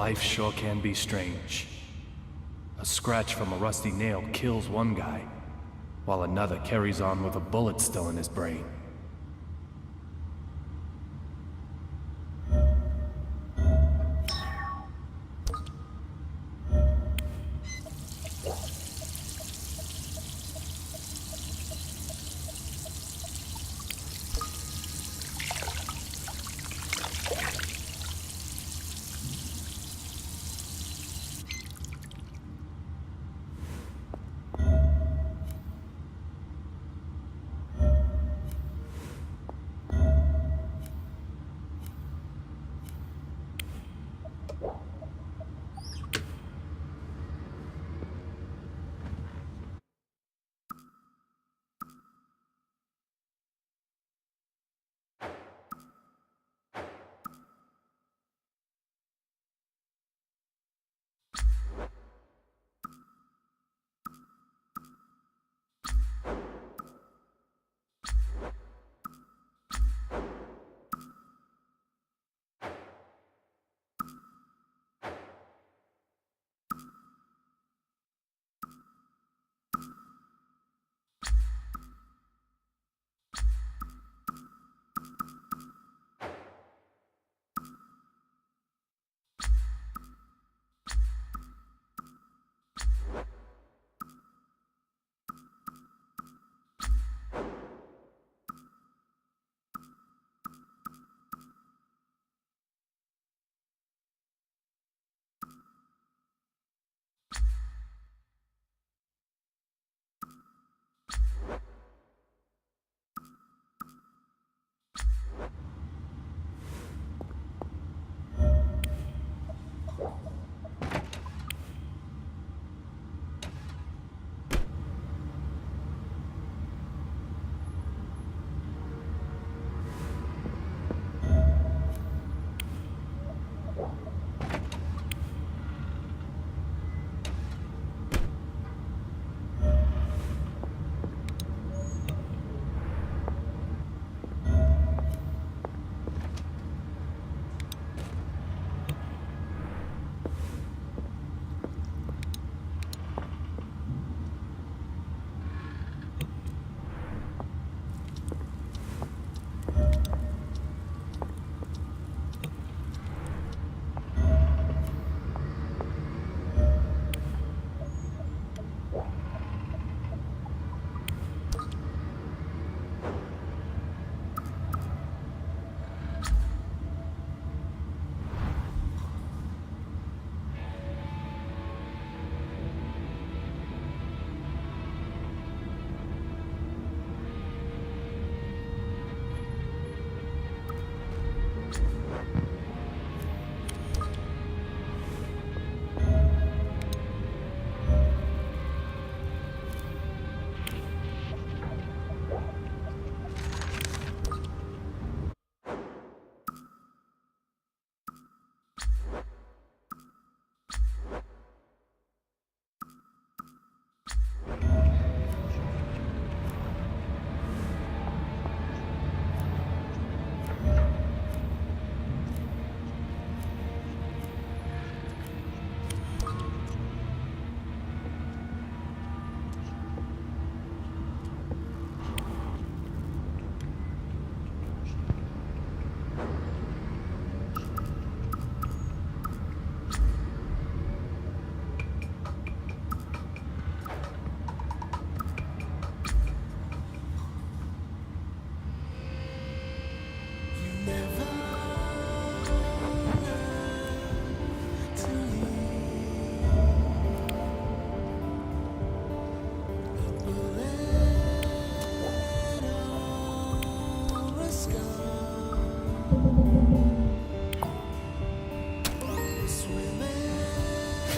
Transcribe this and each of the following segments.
Life sure can be strange. A scratch from a rusty nail kills one guy, while another carries on with a bullet still in his brain.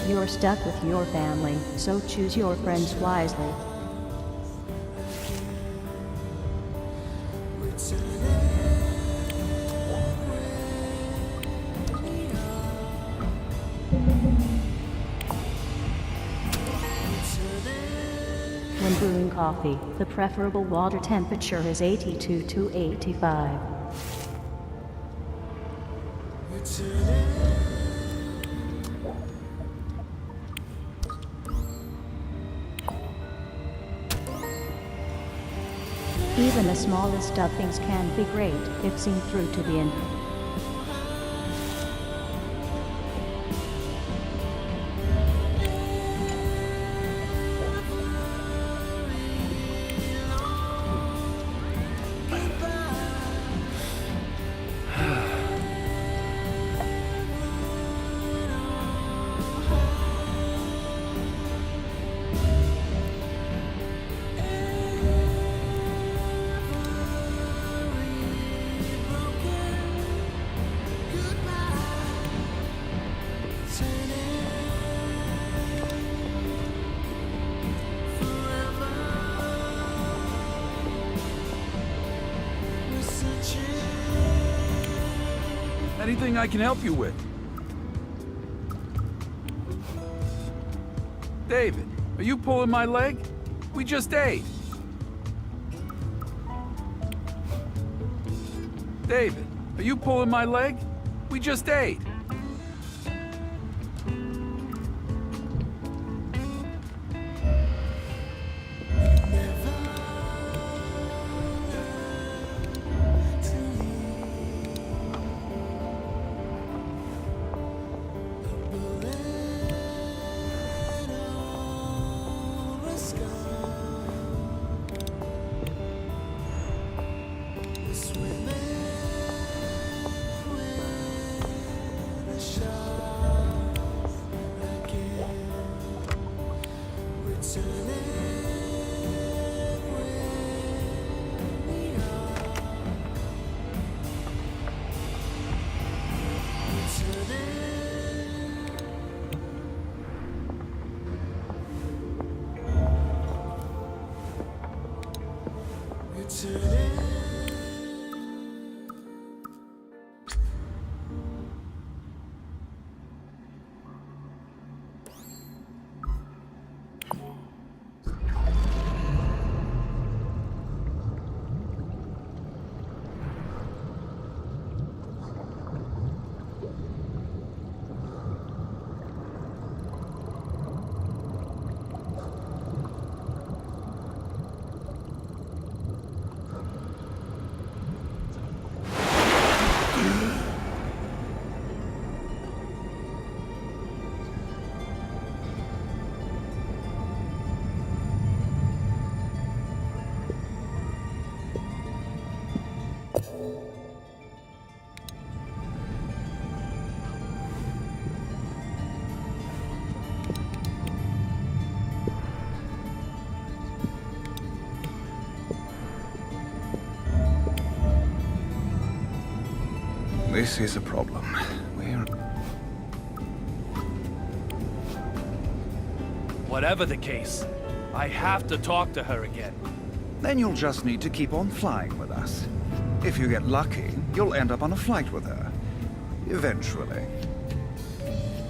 You're stuck with your family, so choose your friends wisely. When brewing coffee, the preferable water temperature is 82 to 85. Even the smallest of things can be great if seen through to the end. Anything I can help you with? David, are you pulling my leg? We just ate. David, are you pulling my leg? We just ate. This is a problem. Whatever the case, I have to talk to her again. Then you'll just need to keep on flying with us. If you get lucky, you'll end up on a flight with her. Eventually.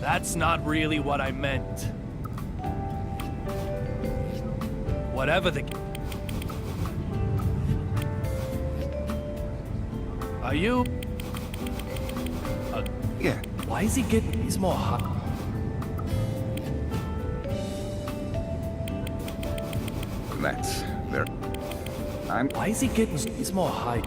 That's not really what I meant. Whatever the... Are you... Yeah. Why is he getting... He's more hot. That's very... Why is he getting... He's more high.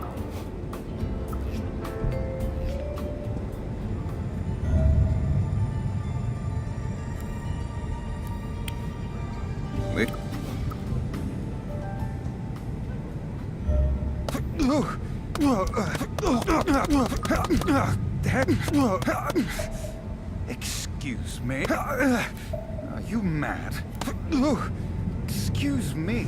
Excuse me? Are you mad? Excuse me?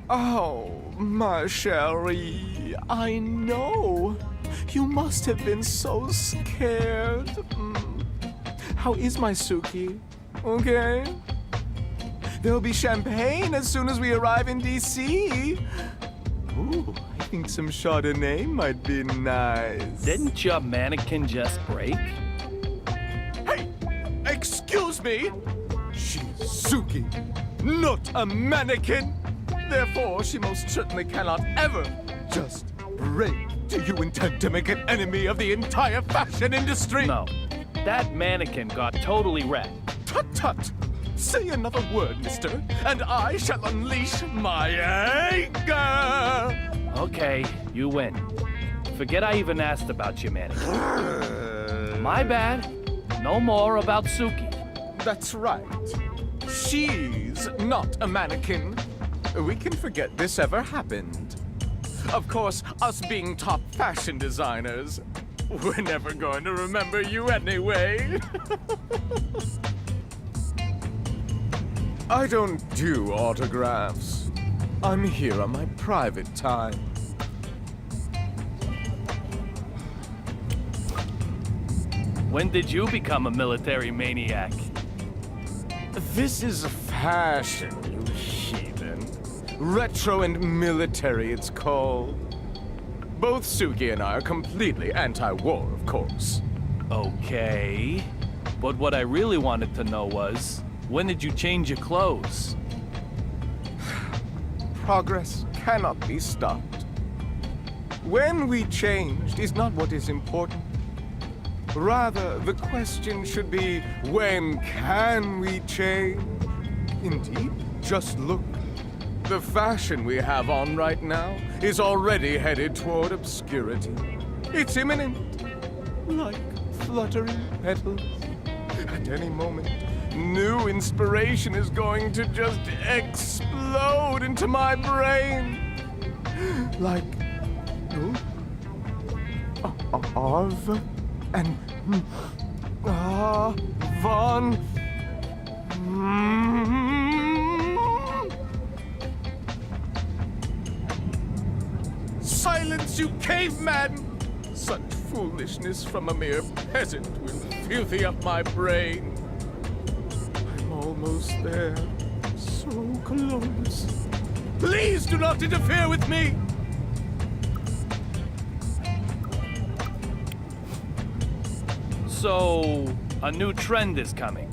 Oh, ma chérie, I know. You must have been so scared. How is my Suki? Okay? There'll be champagne as soon as we arrive in D.C. Ooh, I think some Chardonnay might be nice. Didn't your mannequin just break? Hey! Excuse me! She's Suki, not a mannequin. Therefore, she most certainly cannot ever just break. Do you intend to make an enemy of the entire fashion industry? No, that mannequin got totally wrecked. Tut tut! Say another word, mister, and I shall unleash my anger! Okay, you win. Forget I even asked about your mannequin. My bad. No more about Suki. That's right. She's not a mannequin. We can forget this ever happened. Of course, us being top fashion designers, we're never going to remember you anyway. I don't do autographs. I'm here on my private time. When did you become a military maniac? This is fashion, you heathen. Retro and military, it's called. Both Suki and I are completely anti-war, of course. Okay. But what I really wanted to know was, when did you change your clothes? Progress cannot be stopped. When we changed is not what is important. Rather, the question should be, when can we change? Indeed, just look. The fashion we have on right now is already headed toward obscurity. It's imminent, like fluttering petals. At any moment, new inspiration is going to just explode into my brain. Like, Arv and Von. Silence, you caveman! Such foolishness from a mere peasant will filthy up my brain. I'm almost there. So close. Please do not interfere with me! So, a new trend is coming.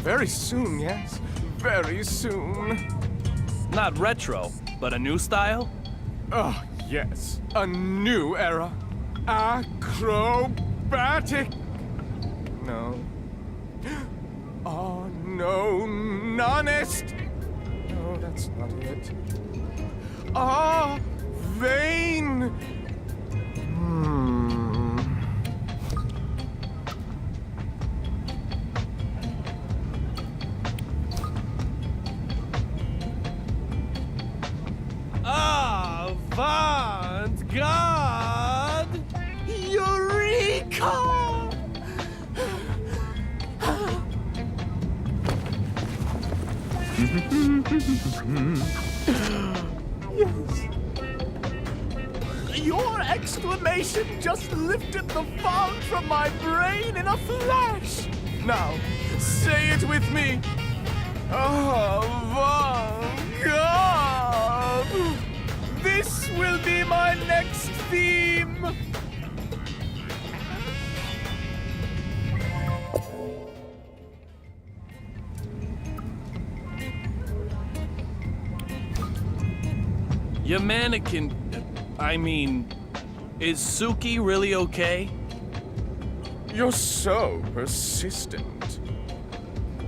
Very soon, yes. Very soon. Not retro, but a new style? Oh, yes. A new era. Acrobatic. No. Oh, no. Nonest. No, that's not it. Ah, vain. Avant-garde! Eureka! Yes. Your exclamation just lifted the fog from my brain in a flash. Now, say it with me. Avant-garde! This will be my next theme. Your mannequin, is Suki really okay? You're so persistent.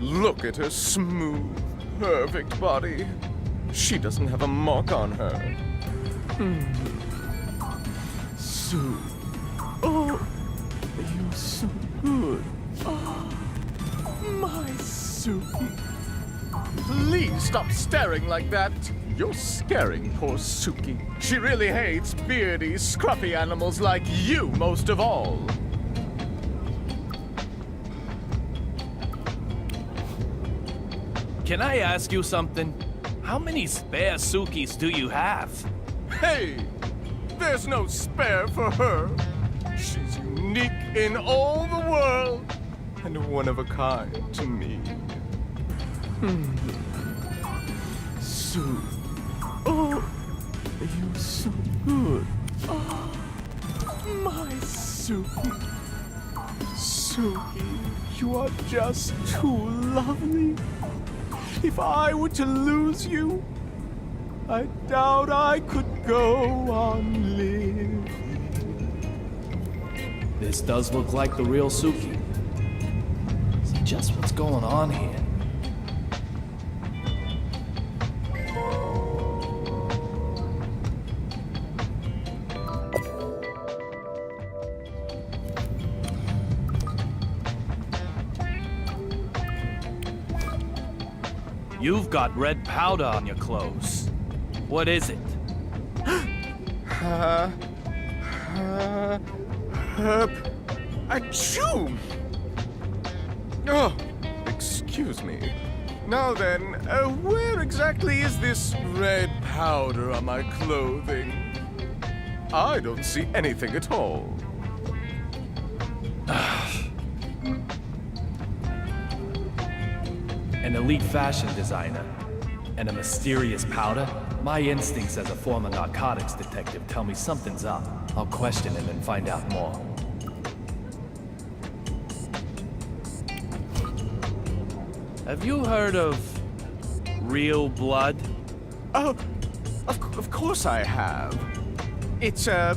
Look at her smooth, perfect body. She doesn't have a mark on her. Sue. Oh, you're so good. Oh, my Suki. Please stop staring like that. You're scaring poor Suki. She really hates beardy, scruffy animals like you most of all. Can I ask you something? How many spare Sukis do you have? Hey, there's no spare for her. She's unique in all the world and one of a kind to me. Sue. Oh, you're so good. Oh, my Suki. Suki, you are just too lovely. If I were to lose you, I doubt I could go on living. This does look like the real Suki. So just what's going on here? You've got red powder on your clothes. What is it? Achoo! Oh, excuse me. Now then, where exactly is this red powder on my clothing? I don't see anything at all. An elite fashion designer and a mysterious powder? My instincts as a former narcotics detective tell me something's up. I'll question him and find out more. Have you heard of real blood? Oh, of course I have. It's a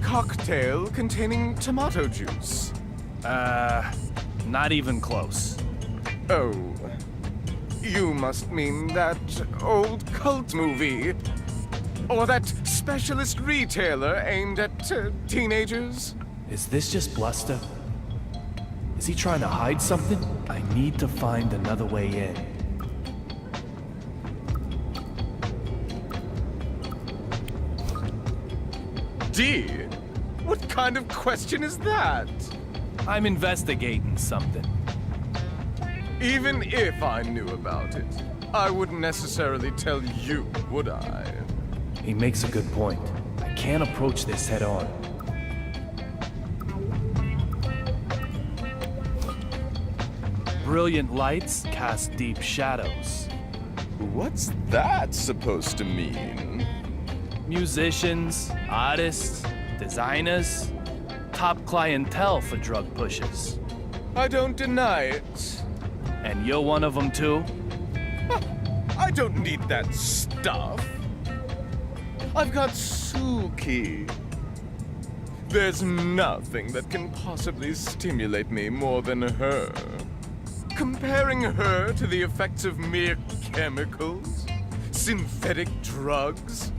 cocktail containing tomato juice. Not even close. Oh, you must mean that old cult movie. Or that specialist retailer aimed at teenagers. Is this just bluster? Is he trying to hide something? I need to find another way in. D? What kind of question is that? I'm investigating something. Even if I knew about it, I wouldn't necessarily tell you, would I? He makes a good point. I can't approach this head on. Brilliant lights cast deep shadows. What's that supposed to mean? Musicians, artists, designers, top clientele for drug pushers. I don't deny it. And you're one of them too? I don't need that stuff. I've got Suki. There's nothing that can possibly stimulate me more than her. Comparing her to the effects of mere chemicals, synthetic drugs,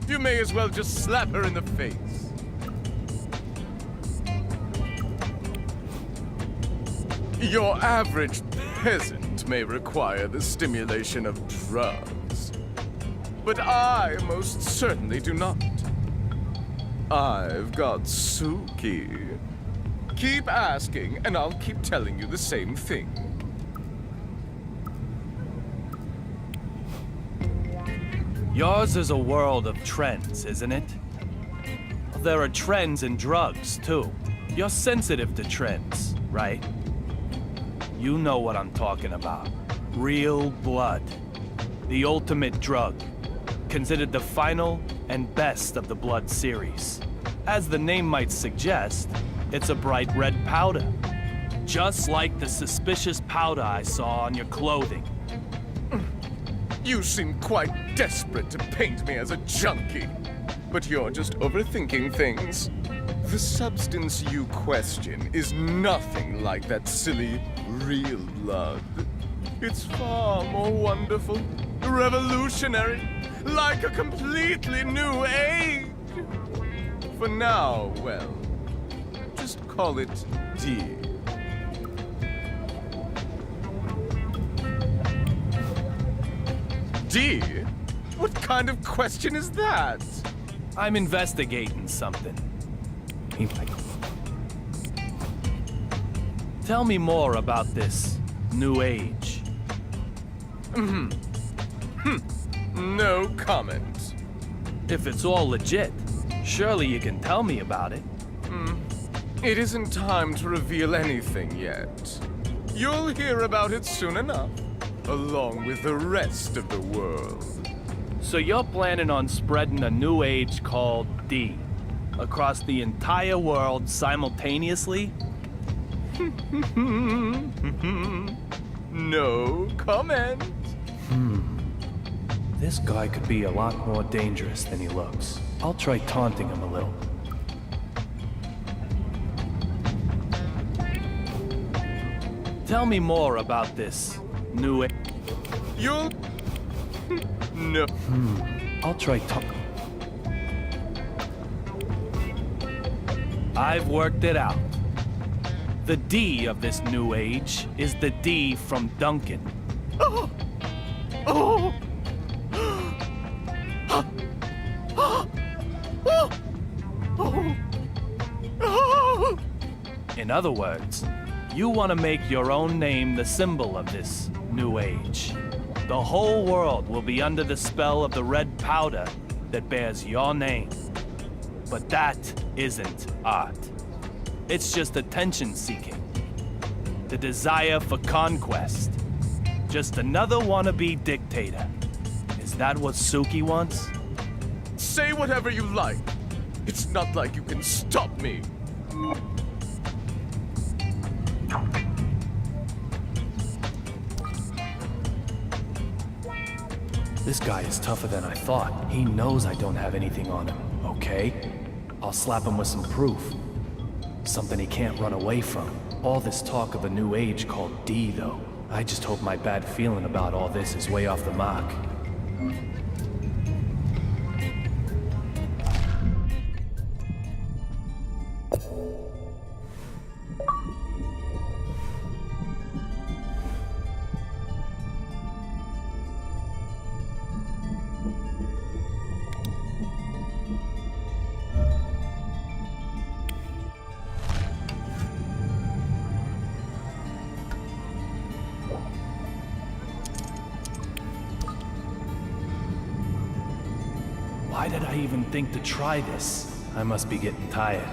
you may as well just slap her in the face. Your average peasant may require the stimulation of drugs, but I most certainly do not. I've got Suki. Keep asking, and I'll keep telling you the same thing. Yours is a world of trends, isn't it? There are trends in drugs, too. You're sensitive to trends, right? You know what I'm talking about. Real blood. The ultimate drug. Considered the final and best of the blood series. As the name might suggest, it's a bright red powder. Just like the suspicious powder I saw on your clothing. You seem quite desperate to paint me as a junkie, but you're just overthinking things. The substance you question is nothing like that silly real blood. It's far more wonderful, revolutionary, like a completely new age. For now, well, just call it D. D? What kind of question is that? I'm investigating something. Tell me more about this new age. No comment. If it's all legit, surely you can tell me about it. It isn't time to reveal anything yet. You'll hear about it soon enough, along with the rest of the world. So you're planning on spreading a new age called D across the entire world simultaneously? No comment. This guy could be a lot more dangerous than he looks. I'll try taunting him a little. Tell me more about this new age. You'll... no. I'll try talk. I've worked it out. The D of this new age is the D from Duncan. Oh! In other words, you want to make your own name the symbol of this new age. The whole world will be under the spell of the red powder that bears your name. But that isn't art. It's just attention-seeking. The desire for conquest. Just another wannabe dictator. Is that what Suki wants? Say whatever you like. It's not like you can stop me. This guy is tougher than I thought. He knows I don't have anything on him, okay? I'll slap him with some proof. Something he can't run away from. All this talk of a new age called D, though. I just hope my bad feeling about all this is way off the mark. Why did I even think to try this? I must be getting tired.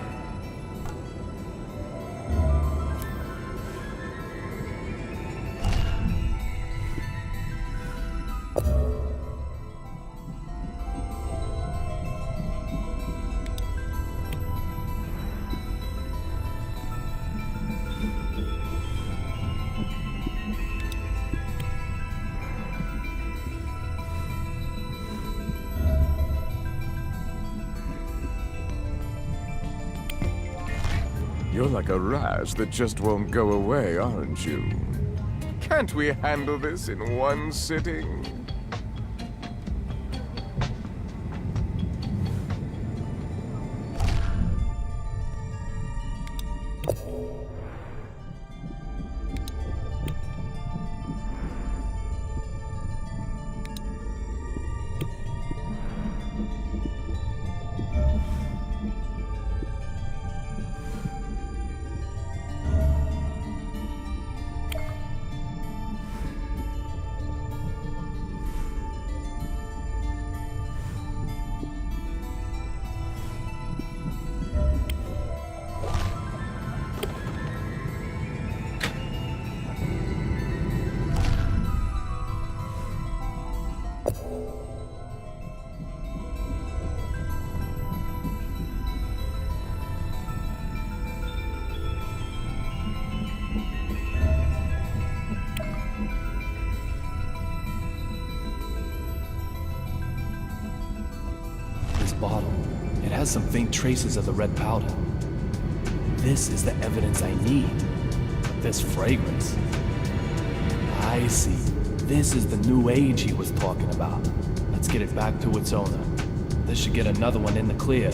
You're like a rash that just won't go away, aren't you? Can't we handle this in one sitting? Bottle. It has some faint traces of the red powder. This is the evidence I need. This fragrance. I see. This is the new age he was talking about. Let's get it back to its owner. This should get another one in the clear.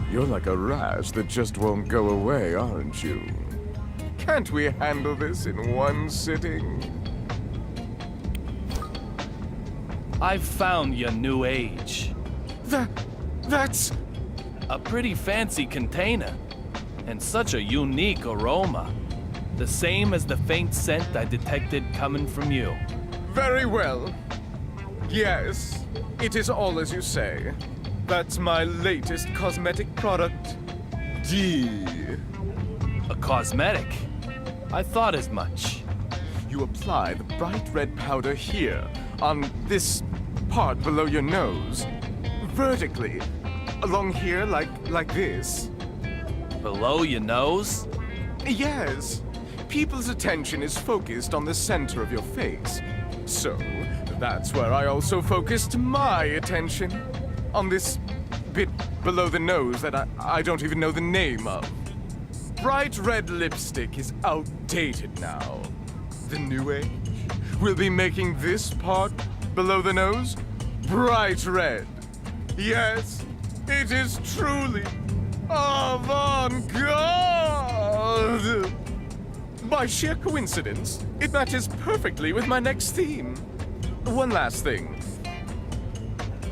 You're like a rash that just won't go away, aren't you? Can't we handle this in one sitting? I've found your new age. That's... A pretty fancy container. And such a unique aroma. The same as the faint scent I detected coming from you. Very well. Yes, it is all as you say. That's my latest cosmetic product, D. A cosmetic? I thought as much. You apply the bright red powder here, on this part below your nose. Vertically. Along here, like this. Below your nose? Yes. People's attention is focused on the center of your face. So, that's where I also focused my attention. On this bit below the nose that I don't even know the name of. Bright red lipstick is outdated now. The new age will be making this part below the nose bright red. Yes, it is truly avant-garde. By sheer coincidence, it matches perfectly with my next theme. One last thing.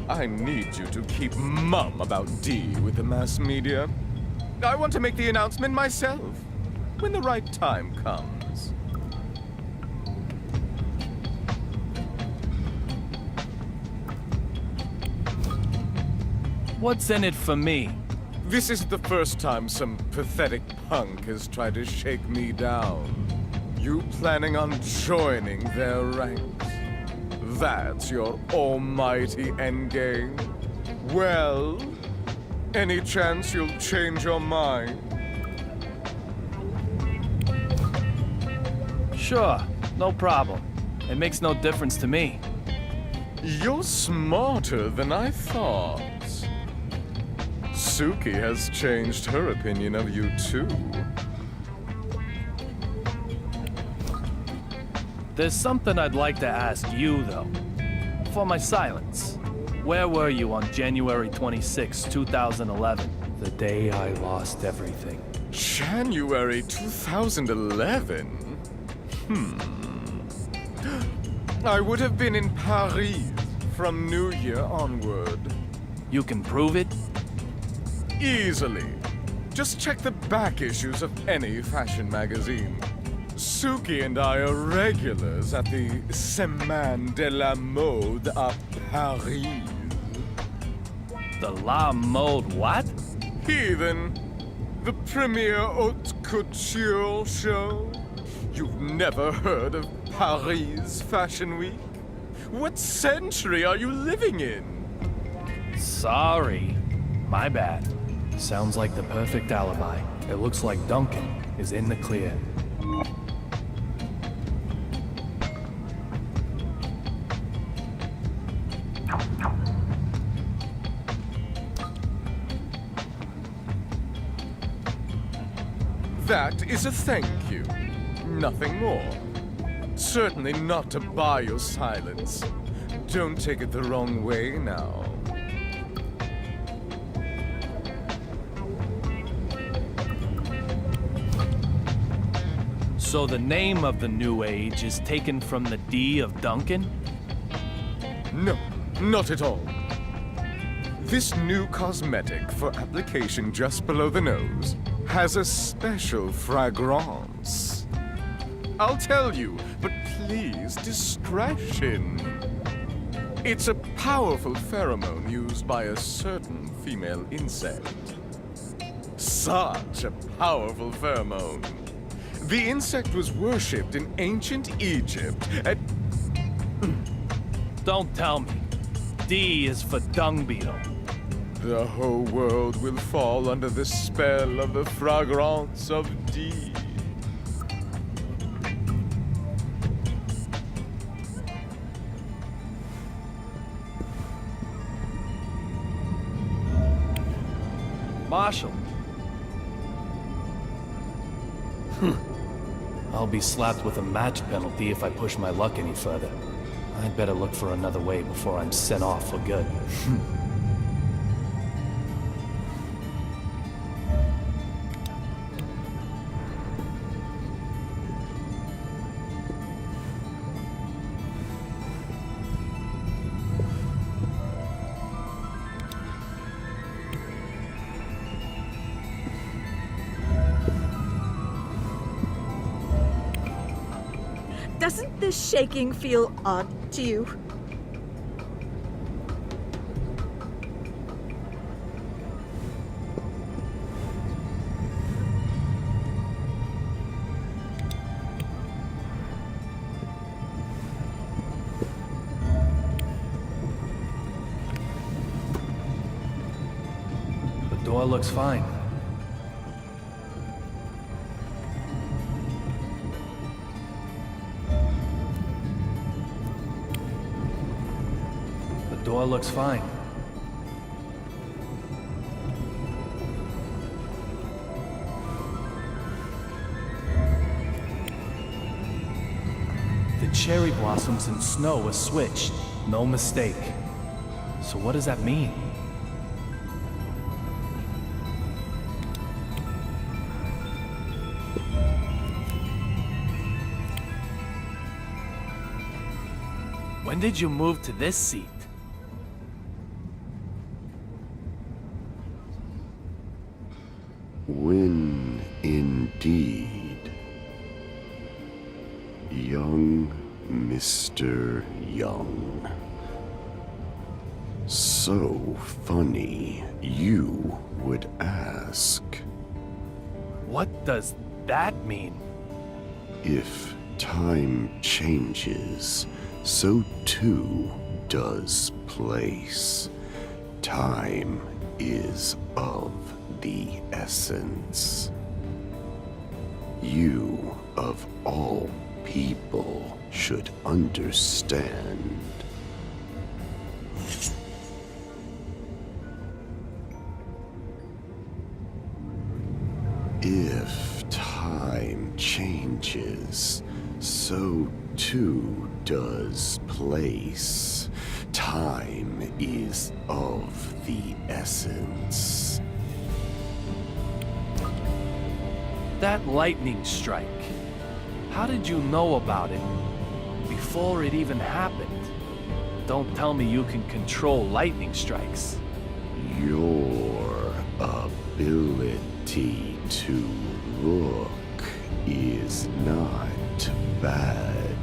I need you to keep mum about D with the mass media. I want to make the announcement myself, when the right time comes. What's in it for me? This is the first time some pathetic punk has tried to shake me down. You planning on joining their ranks? That's your almighty endgame? Well, any chance you'll change your mind? Sure, no problem. It makes no difference to me. You're smarter than I thought. Suki has changed her opinion of you too. There's something I'd like to ask you, though. For my silence, where were you on January 26, 2011? The day I lost everything. January 2011? I would have been in Paris from New Year onward. You can prove it? Easily. Just check the back issues of any fashion magazine. Suki and I are regulars at the Semaine de la Mode à Paris. The La Mode what? Heathen, the premier haute couture show. You've never heard of Paris Fashion Week? What century are you living in? Sorry. My bad. Sounds like the perfect alibi. It looks like Duncan is in the clear. That is a thank you. Nothing more. Certainly not to buy your silence. Don't take it the wrong way now. So the name of the new age is taken from the D of Duncan? No, not at all. This new cosmetic for application just below the nose has a special fragrance. I'll tell you, but please, discretion. It's a powerful pheromone used by a certain female insect. Such a powerful pheromone. The insect was worshipped in ancient Egypt at... Don't tell me. D is for dung beetle. The whole world will fall under the spell of the fragrance of D. Marshall. I'll be slapped with a match penalty if I push my luck any further. I'd better look for another way before I'm sent off for good. Doesn't this shaking feel odd to you? The door looks fine. The door looks fine. The cherry blossoms and snow are switched. No mistake. So what does that mean? When did you move to this seat? When indeed, young Mr. Young. So funny you would ask. What does that mean? If time changes, so too does place. Time is of the essence. You, of all people, should understand. If time changes, so too does place. Time is of the essence. That lightning strike. How did you know about it before it even happened? Don't tell me you can control lightning strikes. Your ability to look is not bad,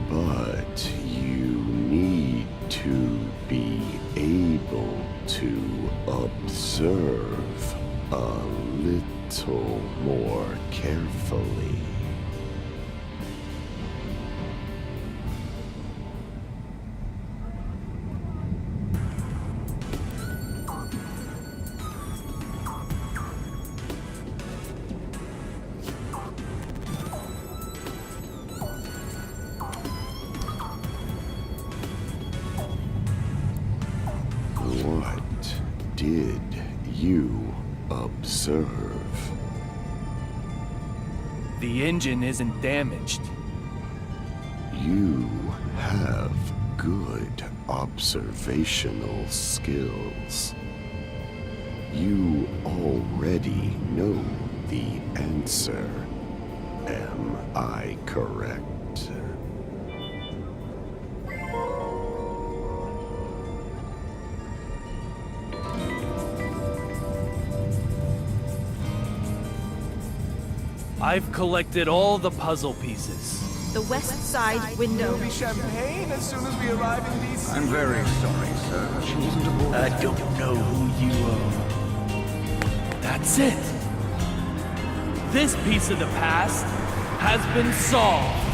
but you need to be able to observe a little more carefully. What did you observe? The engine isn't damaged. You have good observational skills. You already know the answer. Am I correct? I've collected all the puzzle pieces. The west side window. There'll be champagne as soon as we arrive in DC. I'm very sorry, sir. She wasn't aboard. I don't know who you are. That's it. This piece of the past has been solved.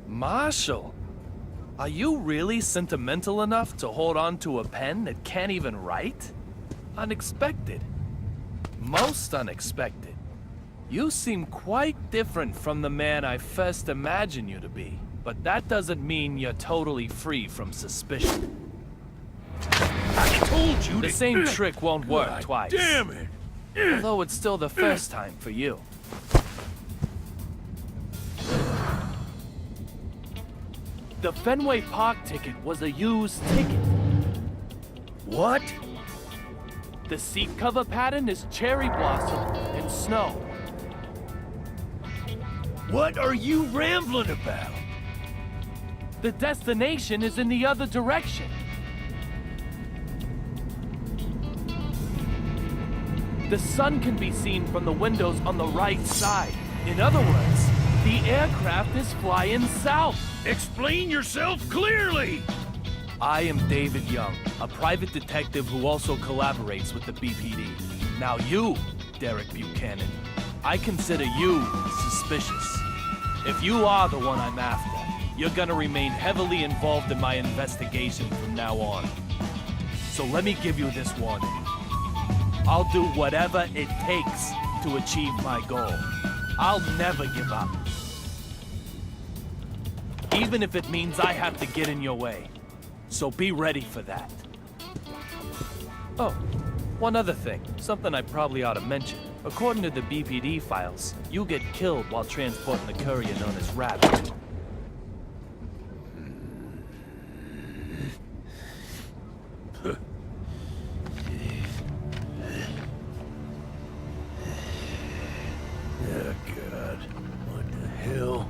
Marshall, are you really sentimental enough to hold on to a pen that can't even write? Unexpected. Most unexpected. You seem quite different from the man I first imagined you to be. But that doesn't mean you're totally free from suspicion. I told you The same trick won't work twice. Damn it! Although it's still the first time for you. The Fenway Park ticket was a used ticket. What? The seat cover pattern is cherry blossom and snow. What are you rambling about? The destination is in the other direction. The sun can be seen from the windows on the right side. In other words, the aircraft is flying south. Explain yourself clearly! I am David Young, a private detective who also collaborates with the BPD. Now you, Derek Buchanan, I consider you suspicious. If you are the one I'm after, you're gonna remain heavily involved in my investigation from now on. So let me give you this warning. I'll do whatever it takes to achieve my goal. I'll never give up. Even if it means I have to get in your way. So be ready for that. Oh, one other thing. Something I probably ought to mention. According to the BPD files, you get killed while transporting the courier known as Rabbit. Oh, God. What the hell?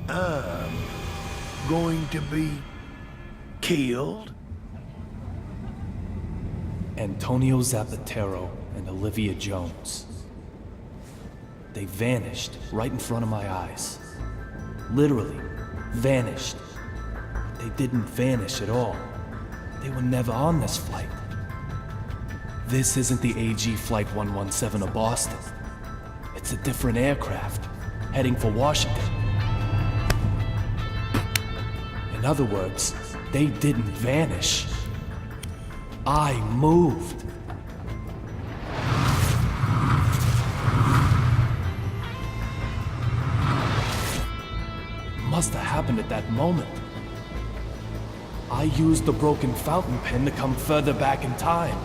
I'm going to be killed? Antonio Zapatero and Olivia Jones. They vanished right in front of my eyes. Literally, vanished. They didn't vanish at all. They were never on this flight. This isn't the AG Flight 117 of Boston. It's a different aircraft, heading for Washington. In other words, they didn't vanish. I moved. It must have happened at that moment. I used the broken fountain pen to come further back in time.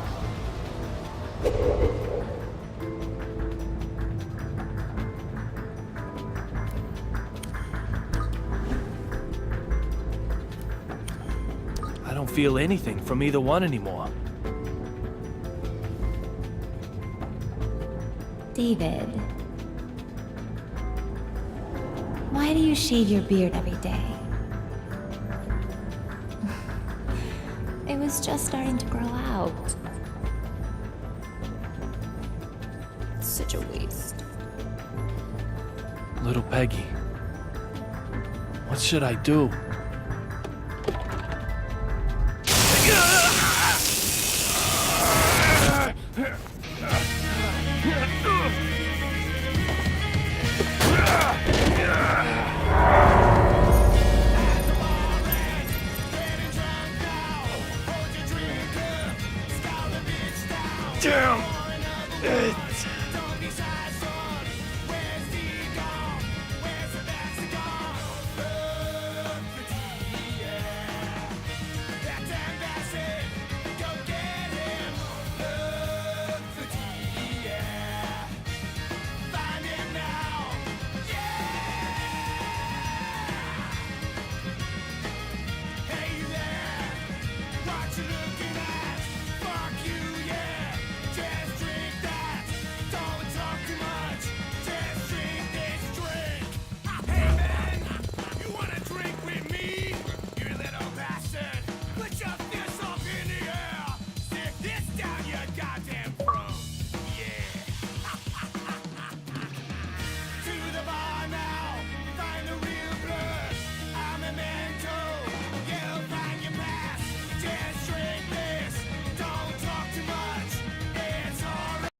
I don't feel anything from either one anymore. David, why do you shave your beard every day? It was just starting to grow out. It's such a waste. Little Peggy, what should I do?